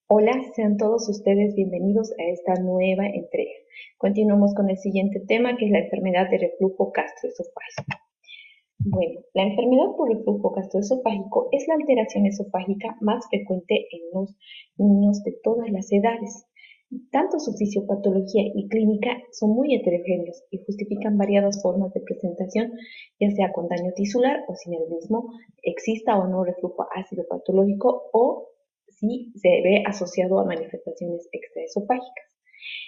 Hola, sean todos ustedes bienvenidos a esta nueva entrega. Continuamos con el siguiente tema, que es la enfermedad de reflujo gastroesofágico. Bueno, la enfermedad por reflujo gastroesofágico es la alteración esofágica más frecuente en los niños de todas las edades. Tanto su fisiopatología y clínica son muy heterogéneos y justifican variadas formas de presentación, ya sea con daño tisular o sin el mismo, exista o no reflujo ácido patológico o si se ve asociado a manifestaciones extraesofágicas.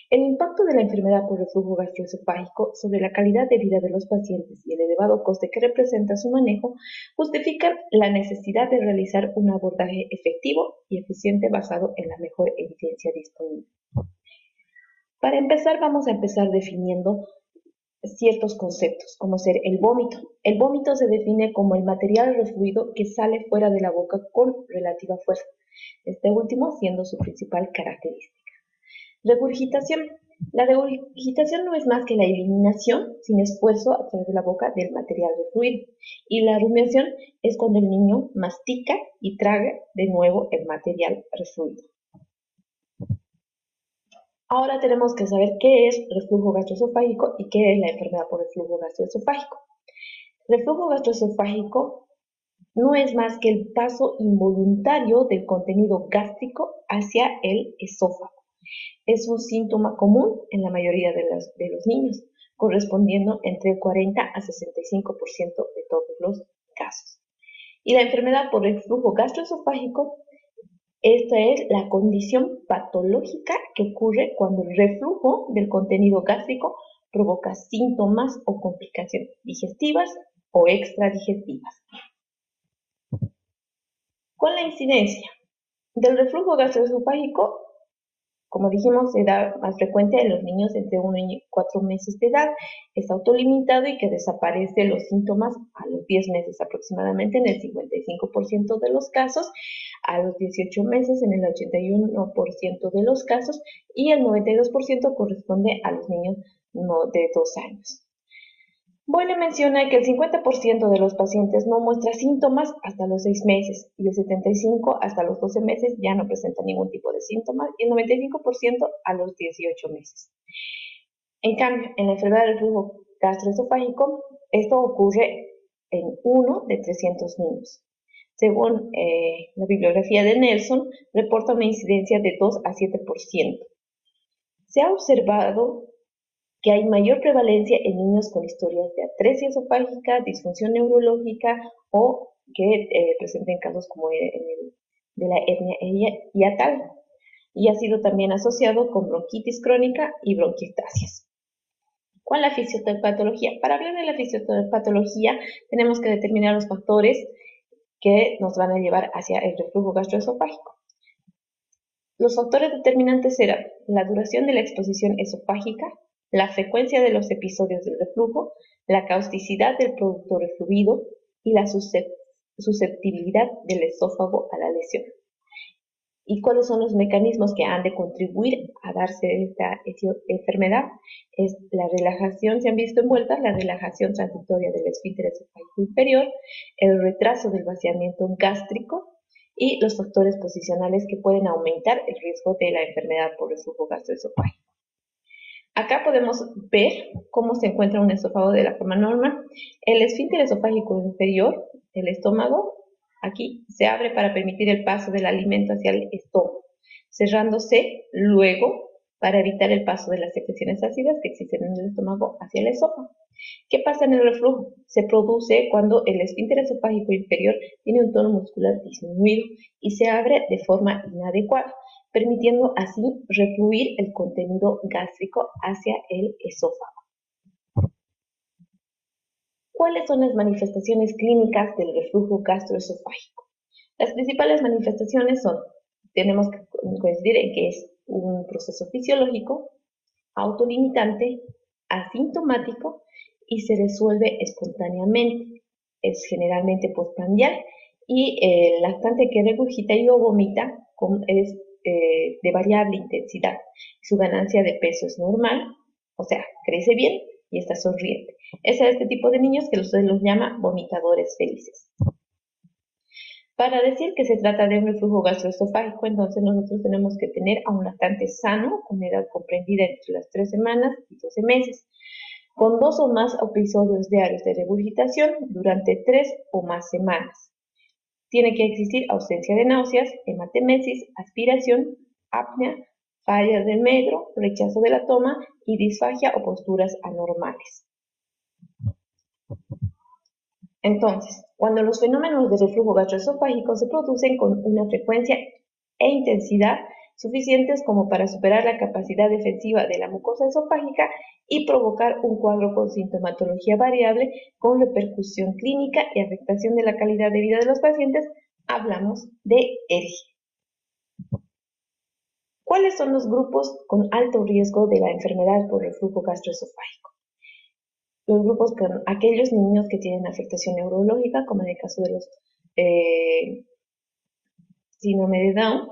El impacto de la enfermedad por reflujo gastroesofágico sobre la calidad de vida de los pacientes y el elevado coste que representa su manejo justifican la necesidad de realizar un abordaje efectivo y eficiente basado en la mejor evidencia disponible. Para empezar, vamos a empezar definiendo ciertos conceptos, como ser el vómito. El vómito se define como el material refluido que sale fuera de la boca con relativa fuerza, este último siendo su principal característica. Regurgitación. La regurgitación no es más que la eliminación sin esfuerzo a través de la boca del material refluido. Y la rumiación es cuando el niño mastica y traga de nuevo el material refluido. Ahora tenemos que saber qué es reflujo gastroesofágico y qué es la enfermedad por reflujo gastroesofágico. Reflujo gastroesofágico no es más que el paso involuntario del contenido gástrico hacia el esófago. Es un síntoma común en la mayoría de los niños, correspondiendo entre el 40 a 65% de todos los casos. Y la enfermedad por reflujo gastroesofágico, esta es la condición patológica que ocurre cuando el reflujo del contenido gástrico provoca síntomas o complicaciones digestivas o extradigestivas. Con la incidencia del reflujo gastroesofágico, como dijimos, se da más frecuente en los niños entre 1 y 4 meses de edad, es autolimitado y que desaparecen los síntomas a los 10 meses aproximadamente en el 55% de los casos, a los 18 meses en el 81% de los casos y el 92% corresponde a los niños de 2 años. Boyle menciona que el 50% de los pacientes no muestra síntomas hasta los 6 meses y el 75% hasta los 12 meses ya no presenta ningún tipo de síntomas y el 95% a los 18 meses. En cambio, en la enfermedad del reflujo gastroesofágico, esto ocurre en 1 de 300 niños. Según la bibliografía de Nelson, reporta una incidencia de 2 a 7%. Se ha observado que hay mayor prevalencia en niños con historias de atresia esofágica, disfunción neurológica o que presenten casos como de la hernia hiatal, y ha sido también asociado con bronquitis crónica y bronquiectasias. ¿Cuál es la fisiopatología? Para hablar de la fisiopatología tenemos que determinar los factores que nos van a llevar hacia el reflujo gastroesofágico. Los factores determinantes serán la duración de la exposición esofágica, la frecuencia de los episodios del reflujo, la causticidad del producto refluido y la susceptibilidad del esófago a la lesión. ¿Y cuáles son los mecanismos que han de contribuir a darse esta enfermedad? Es la relajación, se han visto envueltas, la relajación transitoria del esfínter esofágico inferior, el retraso del vaciamiento gástrico y los factores posicionales que pueden aumentar el riesgo de la enfermedad por reflujo gastroesofágico. Acá podemos ver cómo se encuentra un esófago de la forma normal. El esfínter esofágico inferior, el estómago, aquí se abre para permitir el paso del alimento hacia el estómago, cerrándose luego para evitar el paso de las secreciones ácidas que existen en el estómago hacia el esófago. ¿Qué pasa en el reflujo? Se produce cuando el esfínter esofágico inferior tiene un tono muscular disminuido y se abre de forma inadecuada, permitiendo así refluir el contenido gástrico hacia el esófago. ¿Cuáles son las manifestaciones clínicas del reflujo gastroesofágico? Las principales manifestaciones son, tenemos que coincidir en que es un proceso fisiológico, autolimitante, asintomático y se resuelve espontáneamente. Es generalmente postprandial y el lactante que regurgita y o vomita es de variable intensidad. Su ganancia de peso es normal, o sea, crece bien y está sonriente. Es a este tipo de niños que usted los llama vomitadores felices. Para decir que se trata de un reflujo gastroesofágico, entonces nosotros tenemos que tener a un lactante sano, con edad comprendida entre las 3 semanas y 12 meses, con 2 o más episodios diarios de regurgitación durante 3 o más semanas. Tiene que existir ausencia de náuseas, hematemesis, aspiración, apnea, fallas del medro, rechazo de la toma y disfagia o posturas anormales. Entonces, cuando los fenómenos de reflujo gastroesofágico se producen con una frecuencia e intensidad suficientes como para superar la capacidad defensiva de la mucosa esofágica y provocar un cuadro con sintomatología variable con repercusión clínica y afectación de la calidad de vida de los pacientes, hablamos de ERGE. ¿Cuáles son los grupos con alto riesgo de la enfermedad por reflujo gastroesofágico? Los grupos con aquellos niños que tienen afectación neurológica, como en el caso de los síndrome de Down,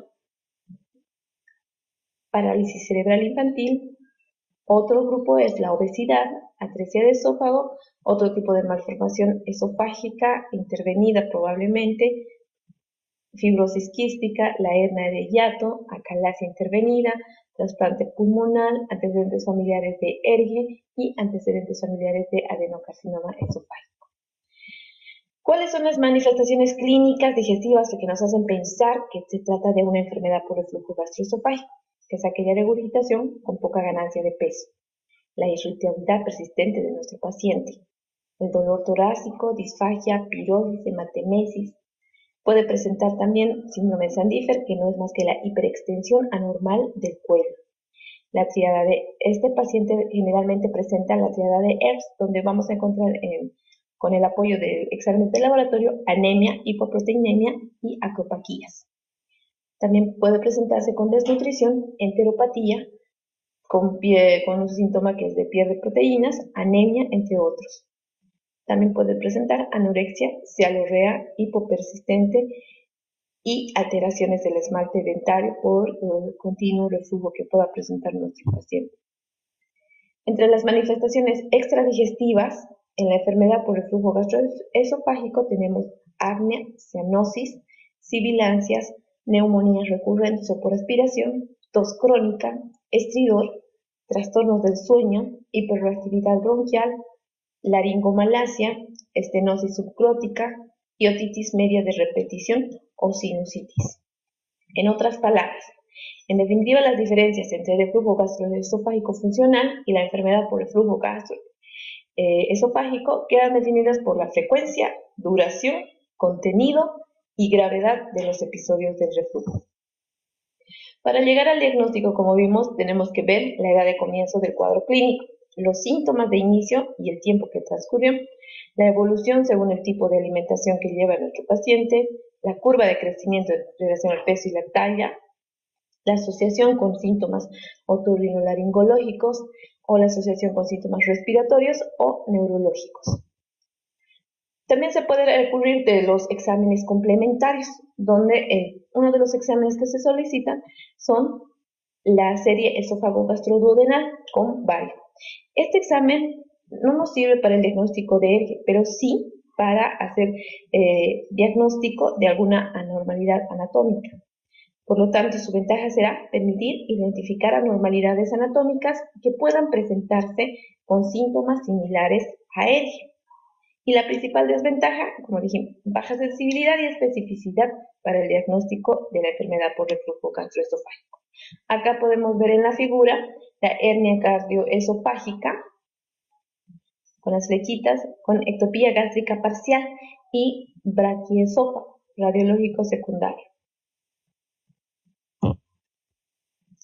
parálisis cerebral infantil. Otro grupo es la obesidad, atresia de esófago, otro tipo de malformación esofágica intervenida probablemente, fibrosis quística, la hernia de hiato, acalasia intervenida, trasplante pulmonar, antecedentes familiares de ERGE y antecedentes familiares de adenocarcinoma esofágico. ¿Cuáles son las manifestaciones clínicas digestivas que nos hacen pensar que se trata de una enfermedad por reflujo gastroesofágico? Que es aquella regurgitación con poca ganancia de peso, la irritabilidad persistente de nuestro paciente, el dolor torácico, disfagia, pirosis, hematemesis. Puede presentar también síndrome de Sandifer, que no es más que la hiperextensión anormal del cuello. La triada de este paciente generalmente presenta la triada de ERS, donde vamos a encontrar con el apoyo de exámenes de laboratorio anemia, hipoproteinemia y acropaquías. También puede presentarse con desnutrición, enteropatía, con un síntoma que es de pierde proteínas, anemia, entre otros. También puede presentar anorexia, cialorrea, hipopersistente y alteraciones del esmalte dentario por el continuo reflujo que pueda presentar nuestro paciente. Entre las manifestaciones extradigestivas en la enfermedad por reflujo gastroesofágico tenemos apnea, cianosis, sibilancias, neumonías recurrentes o por aspiración, tos crónica, estridor, trastornos del sueño, hiperreactividad bronquial, laringomalacia, estenosis subglótica y otitis media de repetición o sinusitis. En otras palabras, en definitiva, las diferencias entre el reflujo gastroesofágico funcional y la enfermedad por reflujo gastroesofágico quedan definidas por la frecuencia, duración, contenido y gravedad de los episodios del reflujo. Para llegar al diagnóstico, como vimos, tenemos que ver la edad de comienzo del cuadro clínico, los síntomas de inicio y el tiempo que transcurrió, la evolución según el tipo de alimentación que lleva nuestro paciente, la curva de crecimiento en relación al peso y la talla, la asociación con síntomas otorrinolaringológicos o la asociación con síntomas respiratorios o neurológicos. También se puede recurrir de los exámenes complementarios, donde uno de los exámenes que se solicitan son la serie esófago-gastroduodenal con bario. Este examen no nos sirve para el diagnóstico de ERGE, pero sí para hacer diagnóstico de alguna anormalidad anatómica. Por lo tanto, su ventaja será permitir identificar anormalidades anatómicas que puedan presentarse con síntomas similares a ERGE. Y la principal desventaja, como dijimos, baja sensibilidad y especificidad para el diagnóstico de la enfermedad por reflujo gastroesofágico. Acá podemos ver en la figura la hernia cardioesofágica con las flechitas, con ectopía gástrica parcial y braquiesófago radiológico secundario.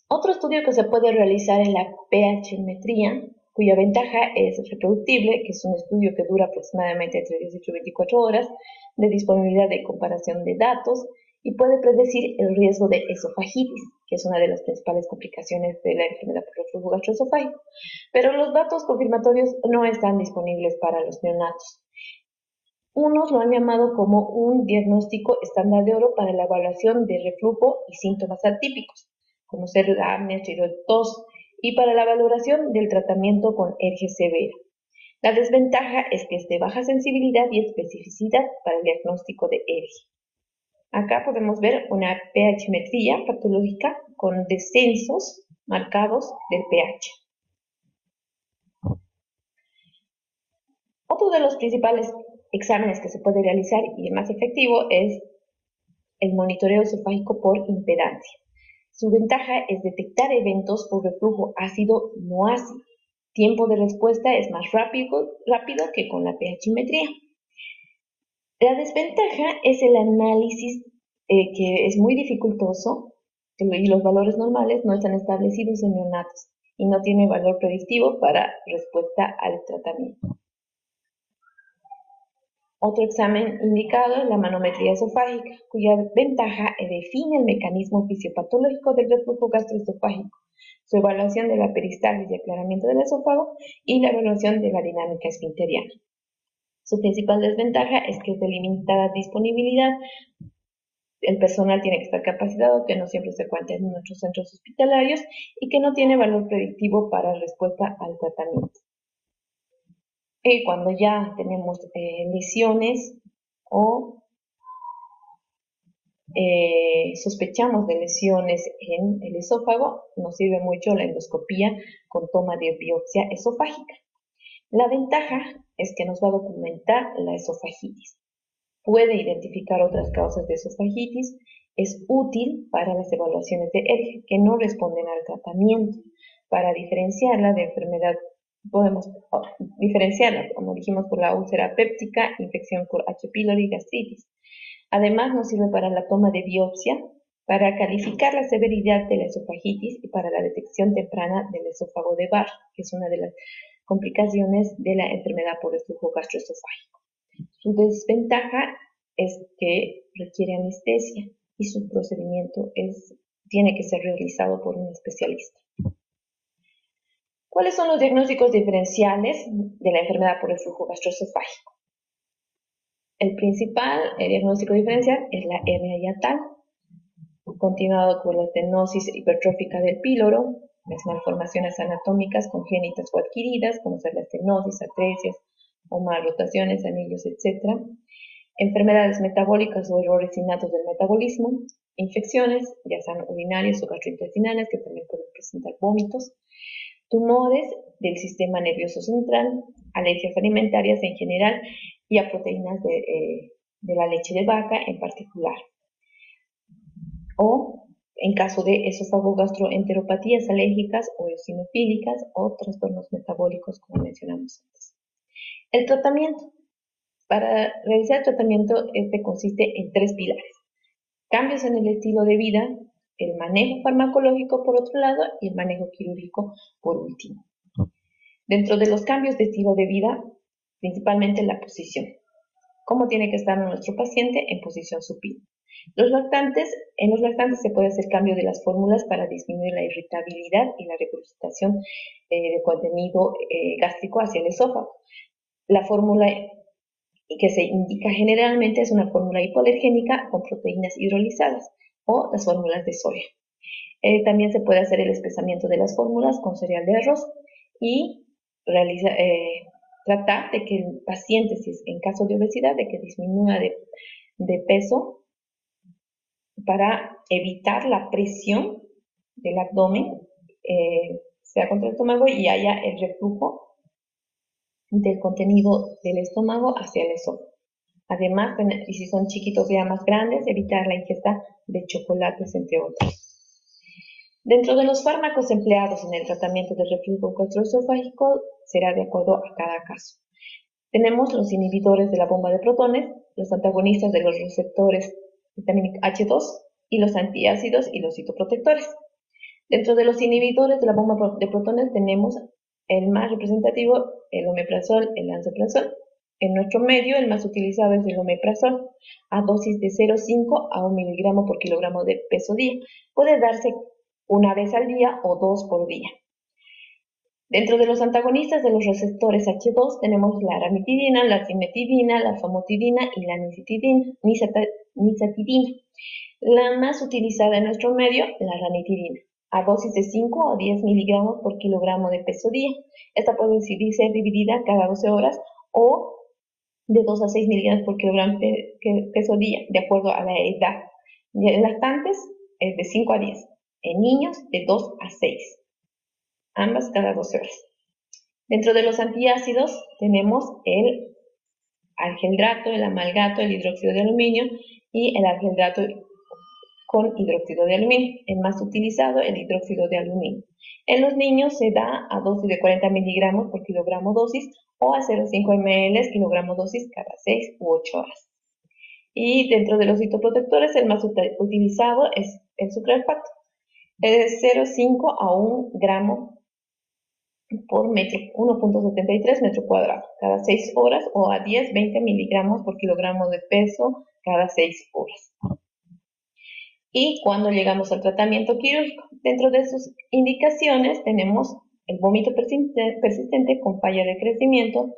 Otro estudio que se puede realizar es la pH-metría, cuya ventaja es reproductible, que es un estudio que dura aproximadamente entre 18 y 24 horas, de disponibilidad de comparación de datos, y puede predecir el riesgo de esofagitis, que es una de las principales complicaciones de la enfermedad por reflujo gastroesofágico. Pero los datos confirmatorios no están disponibles para los neonatos. Unos lo han llamado como un diagnóstico estándar de oro para la evaluación de reflujo y síntomas atípicos, como ser la apnea, tos, y para la valoración del tratamiento con ERGE severa. La desventaja es que es de baja sensibilidad y especificidad para el diagnóstico de ERGE. Acá podemos ver una pHmetría patológica con descensos marcados del pH. Otro de los principales exámenes que se puede realizar y el más efectivo es el monitoreo esofágico por impedancia. Su ventaja es detectar eventos por reflujo ácido-no ácido. Tiempo de respuesta es más rápido que con la pHmetría. La desventaja es el análisis que es muy dificultoso y los valores normales no están establecidos en neonatos y no tiene valor predictivo para respuesta al tratamiento. Otro examen indicado es la manometría esofágica, cuya ventaja define el mecanismo fisiopatológico del reflujo gastroesofágico, su evaluación de la peristalsis y aclaramiento del esófago y la evaluación de la dinámica esfinteriana. Su principal desventaja es que es de limitada disponibilidad. El personal tiene que estar capacitado, que no siempre se cuenta en nuestros centros hospitalarios y que no tiene valor predictivo para respuesta al tratamiento. Cuando ya tenemos lesiones o sospechamos de lesiones en el esófago, nos sirve mucho la endoscopía con toma de biopsia esofágica. La ventaja es que nos va a documentar la esofagitis. Puede identificar otras causas de esofagitis. Es útil para las evaluaciones de ERG que no responden al tratamiento. Para diferenciarla de enfermedad, podemos diferenciarla, como dijimos, por la úlcera péptica, infección por H. pylori y gastritis. Además, nos sirve para la toma de biopsia, para calificar la severidad de la esofagitis y para la detección temprana del esófago de Barr, que es una de las complicaciones de la enfermedad por reflujo gastroesofágico. Su desventaja es que requiere anestesia y su procedimiento tiene que ser realizado por un especialista. ¿Cuáles son los diagnósticos diferenciales de la enfermedad por reflujo gastroesofágico? El principal diagnóstico diferencial es la hernia hiatal, continuado por la estenosis hipertrófica del píloro, las malformaciones anatómicas congénitas o adquiridas, como ser la estenosis, atresias o malrotaciones, anillos, etc. Enfermedades metabólicas o errores innatos del metabolismo, infecciones, ya sean urinarias o gastrointestinales, que también pueden presentar vómitos, tumores del sistema nervioso central, alergias alimentarias en general y a proteínas de la leche de vaca en particular. O en caso de esofagogastroenteropatías alérgicas o eosinofílicas o trastornos metabólicos, como mencionamos antes. El tratamiento. Para realizar el tratamiento, consiste en 3 pilares. Cambios en el estilo de vida, el manejo farmacológico por otro lado y el manejo quirúrgico por último. Dentro de los cambios de estilo de vida, principalmente la posición. ¿Cómo tiene que estar nuestro paciente? En posición supina. En los lactantes se puede hacer cambio de las fórmulas para disminuir la irritabilidad y la regurgitación de contenido gástrico hacia el esófago. La fórmula que se indica generalmente es una fórmula hipoalergénica con proteínas hidrolizadas o las fórmulas de soya. También se puede hacer el espesamiento de las fórmulas con cereal de arroz y tratar de que el paciente, si es en caso de obesidad, de que disminuya de peso para evitar la presión del abdomen, sea contra el estómago y haya el reflujo del contenido del estómago hacia el esófago. Además, y si son chiquitos ya más grandes, evitar la ingesta de chocolates, entre otros. Dentro de los fármacos empleados en el tratamiento del reflujo gastroesofágico será de acuerdo a cada caso. Tenemos los inhibidores de la bomba de protones, los antagonistas de los receptores vitamínico H2 y los antiácidos y los citoprotectores. Dentro de los inhibidores de la bomba de protones tenemos el más representativo, el omeprazol, el lansoprazol. En nuestro medio, el más utilizado es el omeprazol, a dosis de 0,5 a 1 miligramo por kilogramo de peso día. Puede darse una vez al día o 2 por día. Dentro de los antagonistas de los receptores H2 tenemos la ranitidina, la cimetidina, la famotidina y la nizatidina. La más utilizada en nuestro medio, la ranitidina, a dosis de 5 a 10 miligramos por kilogramo de peso día. Esta puede ser dividida cada 12 horas o de 2 a 6 miligramos por kilogramo peso día, de acuerdo a la edad. En lactantes es de 5 a 10, en niños de 2 a 6, ambas cada 12 horas. Dentro de los antiácidos tenemos el algendrato, el amalgato, el hidróxido de aluminio y el algendrato con hidróxido de aluminio. El más utilizado, el hidróxido de aluminio. En los niños se da a dosis de 40 miligramos por kilogramo dosis o a 0,5 ml kilogramo dosis cada 6 u 8 horas. Y dentro de los citoprotectores, el más utilizado es el sucralfato, de 0,5 a 1 gramo por metro, 1,73 metro cuadrado, cada 6 horas o a 10-20 miligramos por kilogramo de peso cada 6 horas. Y cuando llegamos al tratamiento quirúrgico, dentro de sus indicaciones tenemos el vómito persistente con falla de crecimiento,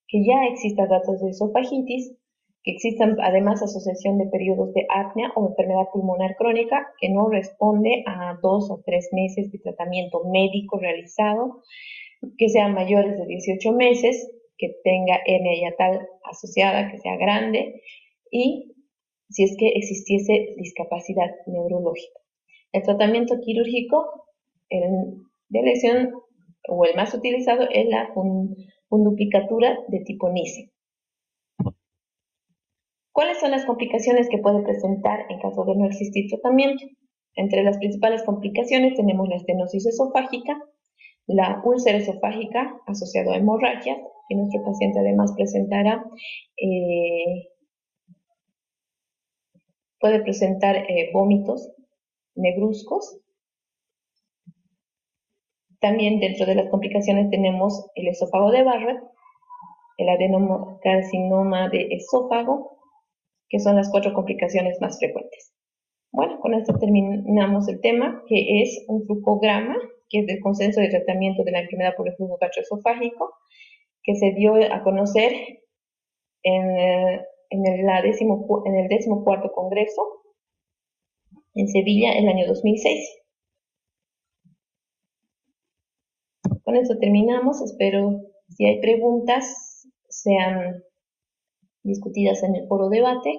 que ya existan datos de esofagitis, que existan además asociación de periodos de apnea o enfermedad pulmonar crónica que no responde a 2 o 3 meses de tratamiento médico realizado, que sean mayores de 18 meses, que tenga hernia hiatal asociada, que sea grande, y si es que existiese discapacidad neurológica. El tratamiento quirúrgico de lesión, o el más utilizado, es la funduplicatura de tipo Nissen. ¿Cuáles son las complicaciones que puede presentar en caso de no existir tratamiento? Entre las principales complicaciones tenemos la estenosis esofágica, la úlcera esofágica asociada a hemorragias, que nuestro paciente además presentará, puede presentar vómitos negruzcos. También dentro de las complicaciones tenemos el esófago de Barrett, el adenocarcinoma de esófago, que son las 4 complicaciones más frecuentes. Bueno, con esto terminamos el tema, que es un flujograma, que es del consenso de tratamiento de la enfermedad por reflujo gastroesofágico, que se dio a conocer en el 14º Congreso en Sevilla en el año 2006. Con esto terminamos. Espero, si hay preguntas, sean discutidas en el foro debate.